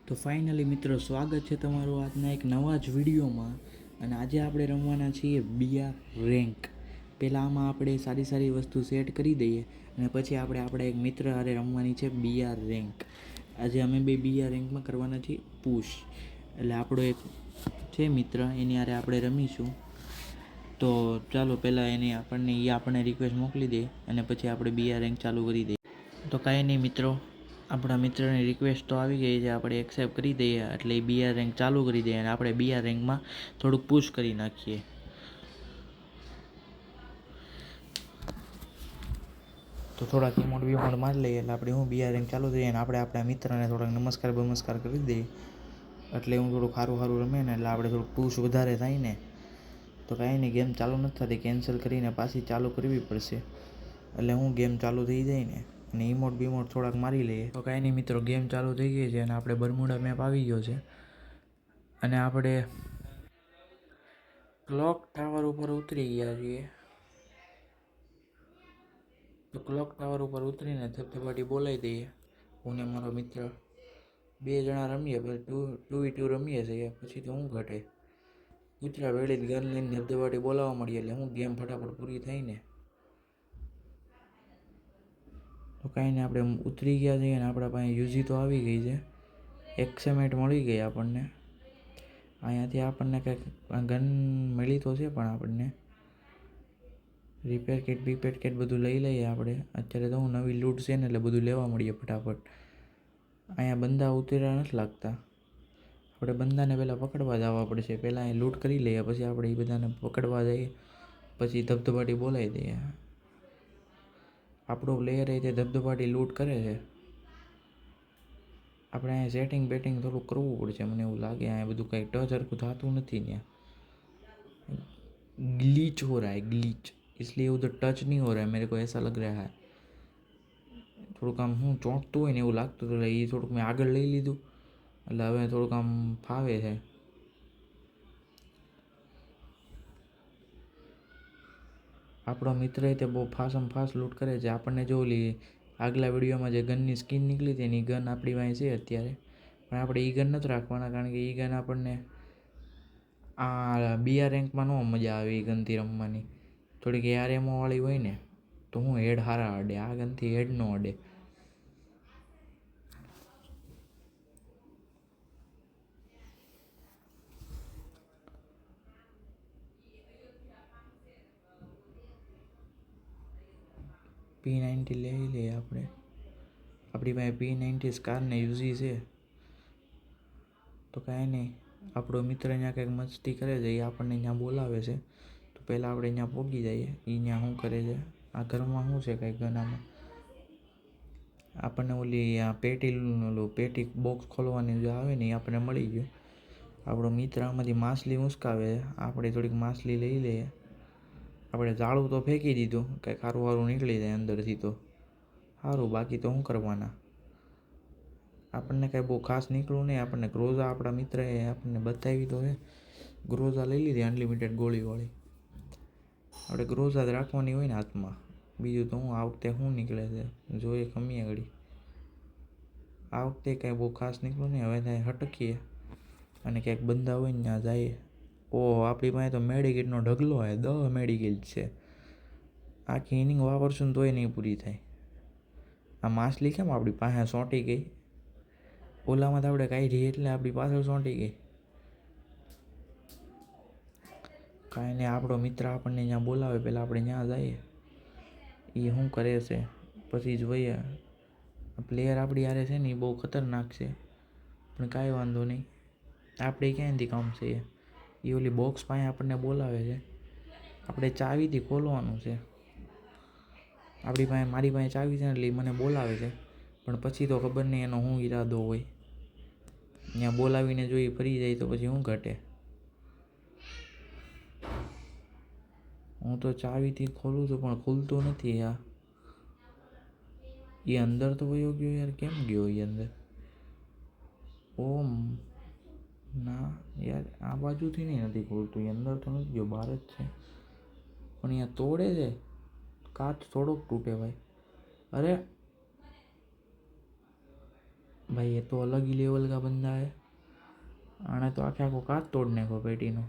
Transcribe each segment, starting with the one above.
તો ફાઇનલી મિત્રો, સ્વાગત છે તમારું આજના એક નવા જ વિડીયોમાં. અને આજે આપણે રમવાના છીએ બીઆર રેન્ક. પહેલાં આમાં આપણે સારી સારી વસ્તુ સેટ કરી દઈએ અને પછી આપણે આપણા એક મિત્ર હારે રમવાની છે બીઆર રેન્ક. આજે અમે બે બીઆર રેન્કમાં કરવાના છીએ પુશ. એટલે આપણો એક છે મિત્ર, એની હારે આપણે રમીશું. તો ચાલો પહેલાં આપણને રિક્વેસ્ટ મોકલી દે અને પછી આપણે બીઆર રેન્ક ચાલુ કરી દઈએ. તો કાંઈ નહીં મિત્રો, આપણા મિત્રની રિક્વેસ્ટ તો આવી ગઈ છે, આપણે એક્સેપ્ટ કરી દઈએ એટલે એ બીઆર રેન્ક ચાલુ કરી દઈએ અને આપણે બીઆર રેન્કમાં થોડુંક પુશ કરી નાખીએ. તો થોડાક ઇમોટ મારી લઈએ એટલે આપણે બીઆર રેન્ક ચાલુ થઈએ અને આપણે આપણા મિત્રને થોડાક નમસ્કાર કરી દઈએ. એટલે હું થોડુંક સારું રમે ને એટલે આપણે થોડુંક પુશ વધારે થાય ને. તો કાંઈ નહીં, ગેમ ચાલુ નથી થતી, કેન્સલ કરીને પાછી ચાલુ કરવી પડશે. એટલે ગેમ ચાલુ થઈ જાય ને અને ઇમોટ થોડાક મારી લઈએ. તો કાંઈ નહીં મિત્રો, ગેમ ચાલુ થઈ ગઈ છે અને આપણે બરમુડા મેપ આવી ગયો છે અને આપણે ક્લોક ટાવર ઉપર ઉતરી ગયા છીએ. તો ક્લોક ટાવર ઉપર ઉતરીને ધબધબાટી બોલાવી દઈએ. હું ને મારો મિત્ર 2 જણા રમીએ, પછી 2v2 રમીએ છીએ. પછી તો ઘટે કૂતરા વેળી ગન લઈને ધબધબાટી બોલાવવા મળીએ એટલે ગેમ ફટાફટ પૂરી થાય ને. તો કાંઈ નહીં, આપણે ઉતરી ગયા છીએ અને આપણા પાસે યુઝી તો આવી ગઈ છે. એક્સેમેટ મળી ગઈ આપણને. અહીંયાથી આપણને કંઈક ગન મળી તો છે, પણ આપણને રિપેર કિટ બધું લઈ લઈએ આપણે. અત્યારે તો નવી લૂંટ છે ને એટલે બધું લેવા મળીએ ફટાફટ. અહીંયા બંદા ઉતર્યા નથી લાગતા. આપણે બંદાને પહેલાં પકડવા જવા પડશે. પહેલાં અહીં લૂંટ કરી લઈએ, પછી આપણે એ બધાને પકડવા જઈએ, પછી ધબધબાટી બોલાવી દઈએ. આપણો પ્લેયર એ તે ધબધબાટી લૂંટ કરે છે. આપણે અહીંયા સેટિંગ બેટિંગ થોડું કરવું પડશે, મને એવું લાગે. અહીંયા બધું કંઈ ટચ હરખું થતું નથી. ત્યાં ग्लिच हो रहा है, ग्लिच, इसलिए उधर टच नहीं हो रहा है, मेरे को ऐसा लग रहा है. થોડુંક આમ ચોંટતું હોય ને એવું લાગતું હતું, એટલે એ થોડુંક મેં આગળ લઈ લીધું એટલે હવે થોડુંક આમ ફાવે છે. આપણો મિત્ર તે બહુ ફાસ્ટ લૂંટ કરે છે. આપણને જો ઓલી આગલા વિડીયોમાં જે ગનની સ્કિન નીકળી હતી એની ગન આપણી પાસે છે અત્યારે, પણ આપણે એ ગન નથી રાખવાના, કારણ કે એ ગન આપણને આ બીઆર રેન્કમાં ન મજા આવે. એ ગનથી રમવાની થોડીક એમઓવાળી હોય ને તો હેડ હારા અડે. આ ગનથી હેડ ન અડે. P90 લઈ લઈએ આપણે. આપણી પાસે P90 સ્કારને યુઝી છે. તો કાંઈ નહીં, આપણો મિત્ર અહીંયા કંઈક મસ્તી કરે છે, એ આપણને ત્યાં બોલાવે છે. તો પહેલાં આપણે ત્યાં પહોંચી જઈએ. એ ત્યાં શું કરે છે, આ ઘરમાં શું છે કંઈક ગનામાં. આપણને પેટી બોક્સ ખોલવાની જે આવે ને એ આપણને મળી ગયું. આપણો મિત્ર આમાંથી માછલી મુસ્કાવે છે. આપણે થોડીક માછલી લઈ લઈએ. આપણે જાળું તો ફેંકી દીધું, કંઈક સારું નીકળી જાય અંદરથી તો સારું, બાકી તો શું કરવાના. આપણને કાંઈ બહુ ખાસ નીકળવું નહીં. આપણને ગ્રોઝા આપણા મિત્રએ આપણને બતાવી તો છે. ગ્રોઝા લઈ લીધી અનલિમિટેડ ગોળીવાળી. આપણે ગ્રોઝા જ રાખવાની હોય ને હાથમાં. બીજું તો આ વખતે શું નીકળે છે જોઈએ કમીએ ઘડી. આ વખતે કાંઈ બહુ ખાસ નીકળ્યું નહીં. હવે ત્યાં હટકીએ અને ક્યાંક બંદા હોય ને ત્યાં જઈએ. ઓહો, આપણી પાસે તો મેડિકેટનો ઢગલો હોય, 10 મેડિકેટ છે. આખી ઇનિંગ વાપરશું તોય નહીં પૂરી થાય. આ માછલી કેમ આપણી પાસે સોંટી ગઈ? ઓલામાં તો આપણે કાઢી એટલે આપણી પાછળ સોંટી ગઈ. કાંઈ નહીં, આપણો મિત્ર આપણને ત્યાં બોલાવે, પહેલાં આપણે ત્યાં જઈએ. એ શું કરે છે પછી જોઈએ. પ્લેયર આપણી હારે છે ને એ બહુ ખતરનાક છે, પણ કાંઈ વાંધો નહીં. આપણે ક્યાંયથી કામ છે. એ ઓલી બોક્સ પાસે આપણને બોલાવે છે. આપણે ચાવીથી ખોલવાનું છે. મારી પાસે ચાવી છે એટલે એ મને બોલાવે છે, પણ પછી તો ખબર નહીં એનો શું ઈરાદો હોય. ત્યાં બોલાવીને જો એ ફરી જાય તો પછી શું ઘટે. હું તો ચાવીથી ખોલું છું પણ ખુલતું નથી. એ અંદર તો વયો ગયો યાર. કેમ ગયો એ અંદર? ઓમ ના યાર, આ બાજુથી નહીં નથી ખોલતું. એ અંદર તો નથી ગયો, બહાર જ છે. પણ અહીંયા તોડે છે. કાચ થોડોક તૂટે ભાઈ. અરે भाई ये तो अलग ही लेवल का बंदा है। आने तो आखे आखो काच तोड़ नाखो पेटीनो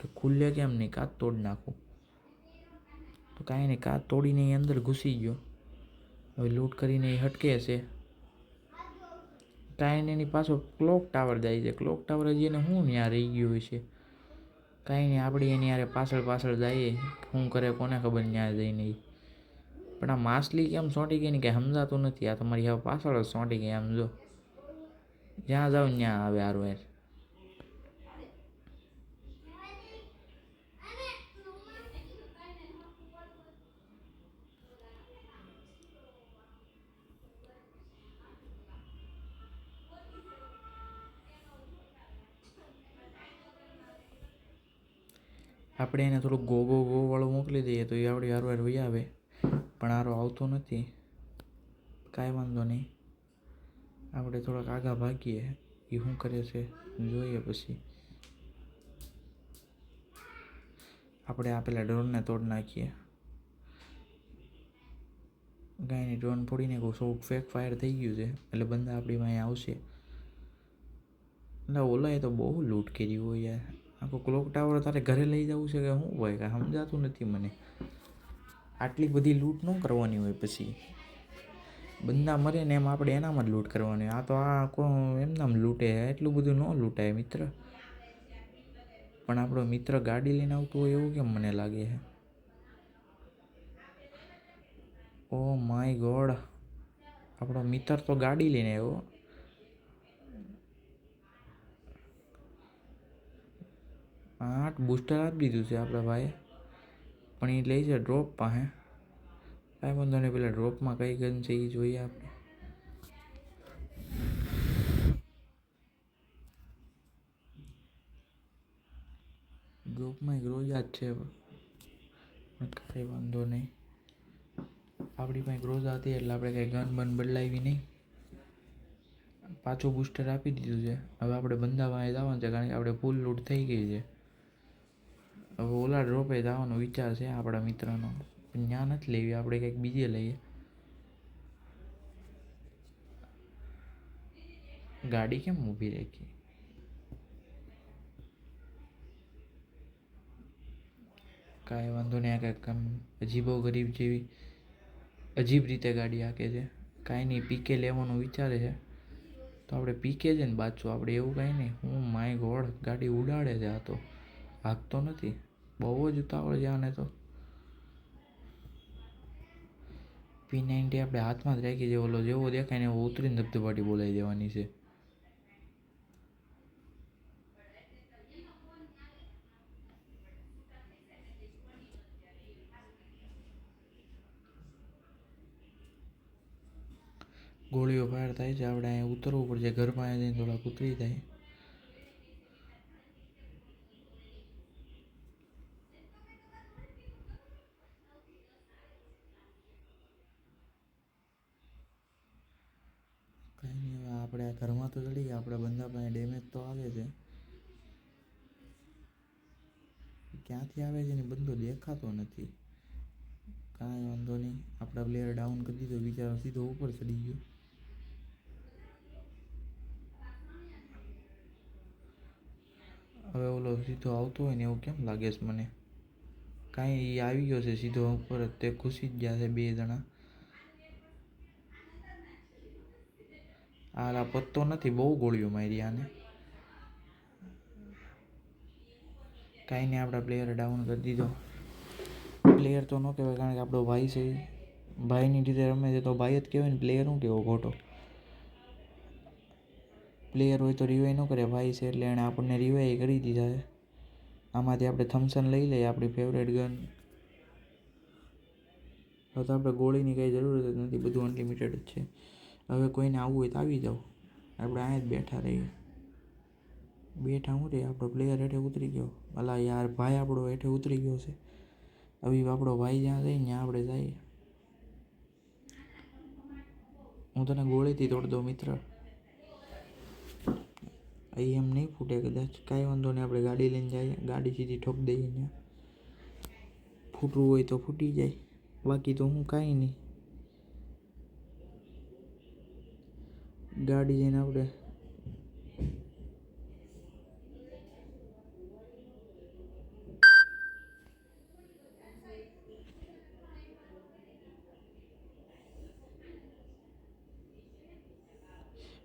કે ખુલ્લે કેમ નહીં, કાચ તોડ નાખું. તો કાંઈ નહીં, કાચ તોડીને એ અંદર ઘૂસી ગયો. હવે લૂંટ કરીને એ હટકે છે. કાંઈ નહીં, એની પાછો ક્લોક ટાવર જાય છે. ક્લોક ટાવર હજી એને શું ત્યાં રહી ગયું હોય છે. કાંઈ નહીં, આપણે એની યારે પાછળ પાછળ જઈએ. શું કરે કોને ખબર ત્યાં જઈને. પણ આ માછલી કેમ સોંટી ગઈ ને કાંઈ સમજાતું નથી. આ તમારી હવે પાછળ જ સોંટી ગઈ આમ જો. જ્યાં જાવ ત્યાં આવે હારું યાર. આપણે એને થોડુંક ગો વાળું મોકલી દઈએ તો એ આપણી હારવાર વહી આવે. પણ હારો આવતો નથી. કાંઈ વાંધો નહીં, આપણે થોડાક આગા ભાગીએ. એ શું કરે છે જોઈએ. પછી આપણે આ પેલા ડ્રોનને તોડ નાખીએ. કાંઈ નહીં, ડ્રોન ફોડીને કહું થોડુંક ફેક ફાયર થઈ ગયું છે એટલે બંદા આપણી પાસે આવશે. એટલે ઓલાએ તો બહુ લૂંટ કરી હોય યાર. આખો ક્લોક ટાવર તારે ઘરે લઈ જવું છે કે શું હોય, કાંઈ સમજાતું નથી મને. આટલી બધી લૂંટ ન કરવાની હોય. પછી બંદા મરે ને એમ આપણે એનામાં જ લૂંટ કરવાની. આ તો આ કોણ એમનામ લૂંટે, એટલું બધું ન લૂંટાય મિત્ર. પણ આપણો મિત્ર ગાડી લઈને આવતો હોય એવું કેમ મને લાગે છે. ઓ માય ગોડ, આપણો મિત્ર તો ગાડી લઈને આવ્યો. આઠ બૂસ્ટર આપી દીધું છે આપણા ભાઈએ. પણ એ લે છે ડ્રોપ પાસે. કાંઈ વાંધો નહીં, પેલા ડ્રોપમાં કઈ ગન છે એ જોઈએ આપણે. ડ્રોપમાં એક ગ્રોઝા જ છે. કાંઈ વાંધો નહીં, આપણી પાસે ગ્રોઝા હતી એટલે આપણે કંઈ ગન બન બદલાવી નહીં. પાછું બૂસ્ટર આપી દીધું છે. હવે આપણે બંદા પાસે જવાનું છે કારણ કે આપણે ફૂલ લૂંટ થઈ ગઈ છે. હવે ઓલા ડ્રોપે જવાનો વિચાર છે આપણા મિત્રનો. પણ ત્યાં નથી લેવી, આપણે કંઈક બીજે લઈએ. ગાડી કેમ ઊભી રાખી? કાંઈ વાંધો નહીં, આ કંઈક આમ અજીબો ગરીબ જેવી અજીબ રીતે ગાડી હાકે છે. કાંઈ નહીં, પીકે લેવાનું વિચારે છે તો આપણે પીકે છે ને બાજુ આપણે એવું કાંઈ નહીં. હું માય ગોડ, ગાડી ઉડાડે છે આ તો, હાકતો નથી. બહુ જ ઉતાવળ છે આને તો. P90 આપણે હાથમાં જ રાખી છે. ઓલો જેવો દેખાય ને એવો ઉતરીને ધબધબાટી બોલાવી દેવાની છે. ગોળીઓ ફાયર થાય છે. આપણે અહીંયા ઉતરવું પડશે. ઘર પાસે જઈને થોડાક ઉતરી જાય. કંઈ નહીં, હવે આપણે આ ઘરમાં તો ચડી ગયા. આપણા બંદા પાસે ડેમેજ તો આવે છે. ક્યાંથી આવે છે ને બંદો દેખાતો નથી. કાંઈ વાંધો નહીં, આપણા પ્લેયર ડાઉન કરી દીધો. બિચારો સીધો ઉપર ચડી ગયો. હવે ઓલો સીધો આવતો હોય ને એવું કેમ લાગે છે મને. કાંઈ એ આવી ગયો છે સીધો ઉપર જ. તે ઘૂસી જ ગયા છે બે જણા. આ પત્તો નથી, બહુ ગોળીઓ મારી આને. કાંઈ નહીં, આપણા પ્લેયર ડાઉન કરી દીધો. પ્લેયર તો ન કહેવાય કારણ કે આપણો ભાઈ છે. ભાઈની રીતે રમે છે તો ભાઈ જ કહેવાય ને. પ્લેયર શું કહેવો ખોટો. પ્લેયર હોય તો રિવાઈ ન કરે, ભાઈ છે એટલે એણે આપણને રિવાઈ કરી દીધા છે. આમાંથી આપણે થમ્સન લઈ લઈએ, આપણી ફેવરેટ ગન. હવે તો આપણે ગોળીની કંઈ જરૂર જ નથી, બધું અનલિમિટેડ જ છે. હવે કોઈને આવવું હોય તો આવી જાઓ, આપણે અહીંયા જ બેઠા રહીએ. બેઠા હું રે, આપણો પ્લેયર હેઠે ઉતરી ગયો. ભલા યાર, ભાઈ આપણો હેઠે ઉતરી ગયો છે. હવે આપણો ભાઈ જ્યાં જાય ત્યાં આપણે જઈએ. હું તને ગોળીથી તોડ દઉં મિત્ર. અહીં એમ નહીં ફૂટે કદાચ. કાંઈ વાંધો નહીં, આપણે ગાડી લઈને જઈએ. ગાડી સીધી ઠોક દઈએ ત્યાં. ફૂટવું હોય તો ફૂટી જાય, બાકી તો હું કાંઈ નહીં. ગાડી જઈને આપણે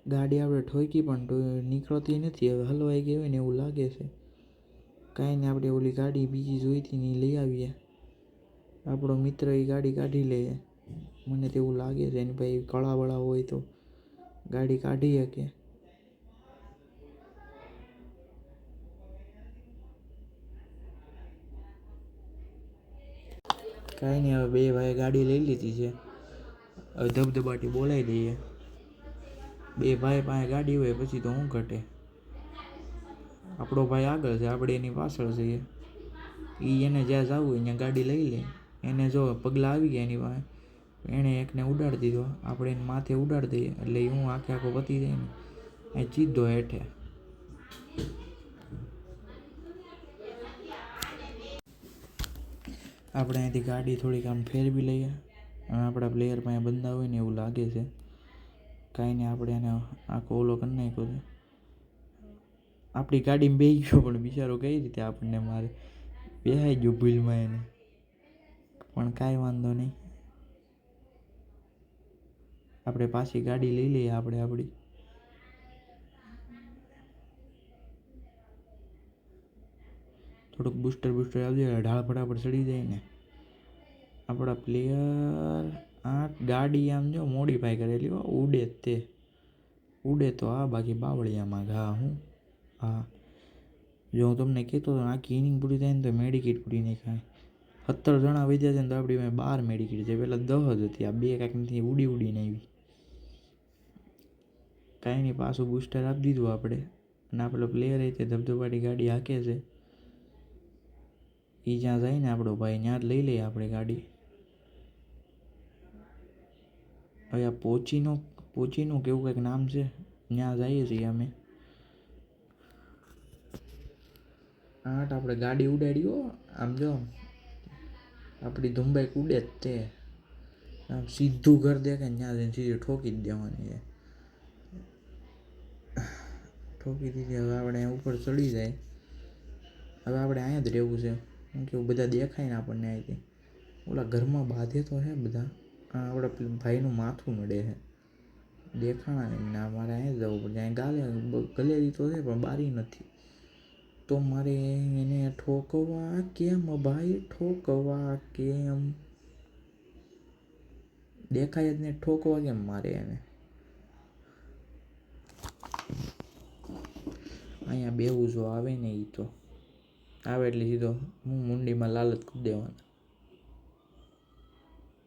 ગાડી આપણે ઠોકી પણ નીકળતી નથી. હવે હલવાઈ ગઈ હોય ને એવું લાગે છે. કાંઈ ને આપણે ઓલી ગાડી બીજી જોઈતી ને લઈ આવીએ. આપણો મિત્ર એ ગાડી કાઢી લે, મને તેવું લાગે છે. એની ભાઈ કળાવળા હોય તો ગાડી કાઢી શકે. કાંઈ નહીં, હવે બે ભાઈ ગાડી લઈ લીધી છે. હવે ધબધબાટી બોલાવી દઈએ. બે ભાઈ પાસે ગાડી હોય પછી તો શું ઘટે. આપણો ભાઈ આગળ છે, આપણે એની પાછળ છીએ. એને જ્યાં જવું હોય ત્યાં ગાડી લઈ લે. એને જો પગલાં આવી ગયા એની પાસે, એણે એકને ઉડાડી દીધો, આપણે એને માથે ઉડાડી દઈએ એટલે એ હું આખો પતી જાય ને એ સીધો હેઠે. આપણે અહીંથી ગાડી થોડીક આમ ફેરવી લઈએ અને આપણા પ્લેયર પાસે બંધા હોય ને એવું લાગે છે. કાંઈ નહીં, આપણે એને આખો ઓલો કરી નાખ્યો છે. આપણી ગાડીમાં બેસી ગયો પણ બિચારો કઈ રીતે આપણને મારે. બેસાઈ ગયો ભૂલમાં એને, પણ કાંઈ વાંધો નહીં. આપણે પાછી ગાડી લઈ લઈએ આપણી. થોડુંક બૂસ્ટર આવી જાય, ઢાળ ફટાફટ ચડી જાય ને. આપણા પ્લેયર આ ગાડી આમ જો મોડીફાઈ કરેલી હો, ઉડે તે ઉડે તો આ બાકી બાવળિયામાં ઘા. હું હા, જો હું તમને કહેતો હતો આખી ઇનિંગ પૂરી થાય ને તો મેડિકેટ પૂરી નહીં ખાય. 17 જણા વધ્યા છે ને તો આપણી પાસે 12 મેડિકેટ છે. પહેલાં 10 જ હતી, આ બે કાંઈકથી ઉડીને આવી. કાંઈ નહીં, પાછું બૂસ્ટર આપી દીધું આપણે. અને આપણો પ્લેયર તે ધબધબાટી ગાડી હાંકે છે. એ જ્યાં જાય ને આપણો ભાઈ ત્યાં જ લઈ લઈએ આપણે ગાડી. હવે આ પોચીનું કેવું કંઈક નામ છે, ત્યાં જઈએ છીએ અમે. આપણે ગાડી ઉડાડ્યો આમ જો આપણી ધુંબાઈ ઉડે જ તે આમ સીધું ઘર દેખાય ત્યાં જઈને સીધું ઠોકી જ દેવાની છે. ઠોકી દીધી. હવે આપણે ઉપર ચડી જાય. હવે આપણે અહીંયા જ રહેવું છે. કેમ કે બધા દેખાય ને આપણને અહીંથી. ઓલા ઘરમાં બાંધે તો હે બધા. આપણા ભાઈનું માથું નડે છે, દેખાણા નહીં. ના, મારે અહીંયા જવું પડે. અહીં ગલેરી તો છે પણ બારી નથી. તો મારે એને ઠોકવા કેમ ભાઈ, ઠોકવા કેમ? દેખાય જ ને, ઠોકવા કેમ મારે એને? અહીંયા બેવું જો આવે ને, એ તો આવે એટલે સીધો હું મુંડીમાં લાલચ કરી દેવાના.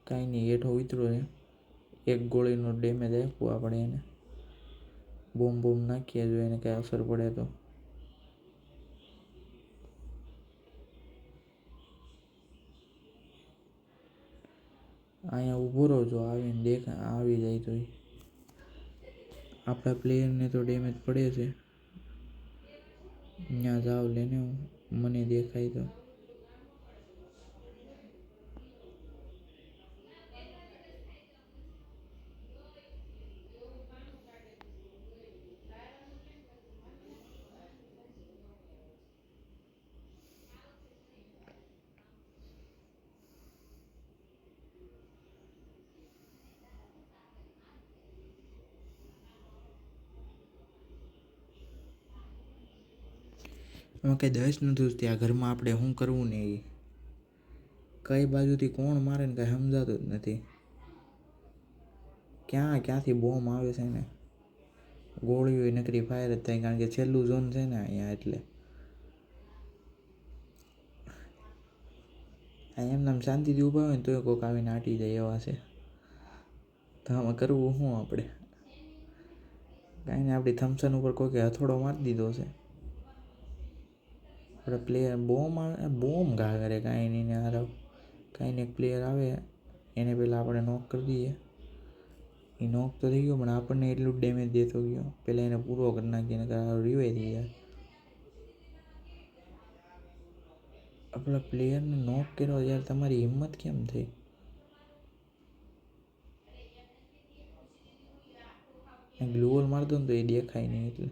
કાંઈ નહીં, હેઠો ઉતરો છે. એક ગોળીનો ડેમેજ આપ્યો આપણે એને. બોમ્બ નાખીએ જો એને કાંઈ અસર પડે તો. અહીંયા ઊભો રહો, જો આવીને આવી જાય તો આપણા પ્લેયરને તો ડેમેજ પડે છે. ત્યાં જાવ લેને, મને દેખાય તો. એમાં કંઈ દસ નથી ત્યાં ઘરમાં આપણે શું કરવું ને એ કઈ બાજુથી કોણ મારે ને કાંઈ સમજાતું જ નથી. ક્યાંથી બોમ્બ આવે છે ને, ગોળીઓ નકરી ફાયર જ થાય, કારણ કે છેલ્લું ઝોન છે ને અહીંયા. એટલે અહીંયા એમને શાંતિથી ઊભા હોય ને તોય કોઈક આવીને આટી જાય એવા છે. તો આમાં કરવું શું આપણે? કાંઈ ને, આપણી થમ્સન ઉપર કોઈકે હથોડો મારી દીધો છે. આપણે પ્લેયર બોમ્બ ઘા કરે, કાંઈ નહીં ને હારો. કાંઈ ને, એક પ્લેયર આવે એને પહેલાં આપણે નોક કરી દઈએ. એ નોક તો થઈ ગયો પણ આપણને એટલું જ ડેમેજ દેતો ગયો. પહેલાં એને પૂરો કરી નાખીએ ને રિવાઈ થઈ જાય. આપણા પ્લેયરને નોક કર્યો યાર, તમારી હિંમત કેમ થઈ? ગ્લુવોલ મારતો ને તો એ દેખાય નહીં. એટલે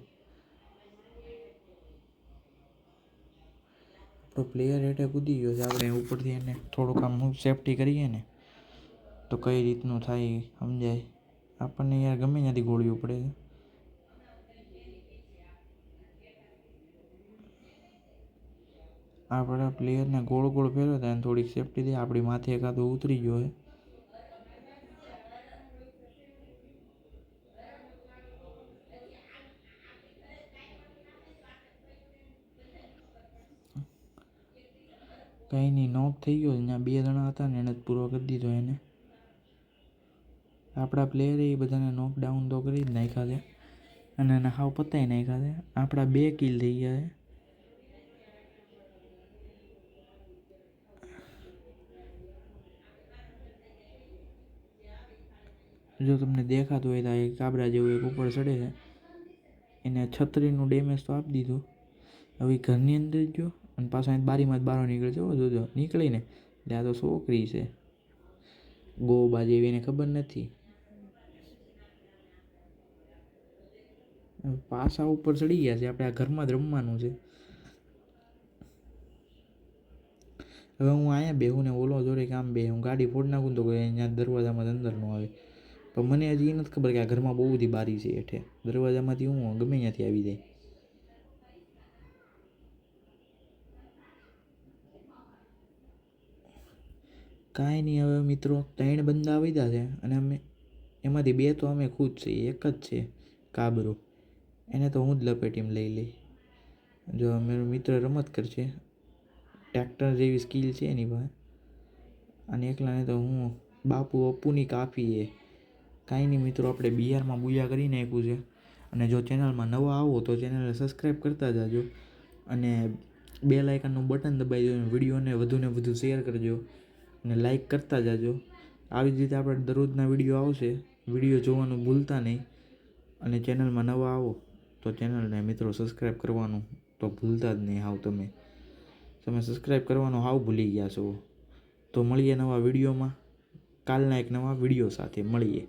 આપણો પ્લેયર હેઠે કૂદી ગયો છે. આપણે ઉપરથી એને થોડુંક આમ સેફટી કરીએ ને તો કઈ રીતનું થાય સમજાય આપણને. યાર ગમે ત્યાંથી ગોળીઓ પડે છે. આપણા પ્લેયરને ગોળ ગોળ ફેરવતા એને થોડીક સેફટી દે. આપણી માથે એકાદો ઉતરી ગયો છે. કંઈ નહીં, નોક થઈ ગયો. ત્યાં 2 જણા હતા ને એને જ પૂરો કરી દીધો એને. આપણા પ્લેયરે એ બધાને નોકડાઉન તો કરી જ નાખ્યા છે અને એને હાવ પતાવી નાખ્યા છે. આપણા 2 કિલ થઈ ગયા છે. જો તમને દેખાતું હોય તો એક કાબરા જેવું એક ઉપર ચડે છે. એને છત્રીનું ડેમેજ તો આપી દીધું. હવે ઘરની અંદર ગયો અને પાછો અહીં બારીમાં જ બહાર નીકળે છે. જોજો નીકળીને એટલે આ તો છોકરી છે ગોબા જેવી, એને ખબર નથી. પાછા ઉપર ચડી ગયા છે. આપણે આ ઘરમાં જ રમવાનું છે. હવે હું અહીંયા બેહું ને ઓલો જોડે કામ બે હું ગાડી ફોડ નાખું તો અહીંયા દરવાજામાં અંદર ન આવે. પણ મને હજી એ નથી ખબર કે આ ઘરમાં બહુ બધી બારી છે હેઠે. દરવાજામાંથી હું ગમે ત્યાંથી આવી જાય. કાંઈ નહીં. હવે મિત્રો 3 બંદા આવ્યા છે અને અમે એમાંથી 2 તો અમે ખુદ છીએ. એક જ છે કાબરો, એને તો હું જ લપેટીમાં લઈ લઈ. જો મારો મિત્ર રમત કરશે, ટ્રેક્ટર જેવી સ્કિલ છે એની પાસે. અને એકલાને તો હું બાપુ અપ્પુની કાફી છે. કાંઈ નહીં મિત્રો, આપણે બિહારમાં બુયા કરી નાખ્યું છે. અને જો ચેનલમાં નવા આવો તો ચેનલને સબસ્ક્રાઈબ કરતા જાજો અને બેલ આઇકનનું બટન દબાવી દો. વિડીયોને વધુને વધુ શેર કરજો અને લાઈક કરતા જાજો. આવી જ રીતે આપણે દરરોજના વિડીયો આવશે. વિડીયો જોવાનું ભૂલતા નહીં. અને ચેનલમાં નવા આવો તો ચેનલને મિત્રો સબસ્ક્રાઈબ કરવાનું તો ભૂલતા જ નહીં. તમે સબસ્ક્રાઈબ કરવાનું હાવ ભૂલી ગયા છો. તો મળીએ નવા વિડીયોમાં. કાલના એક નવા વિડીયો સાથે મળીએ.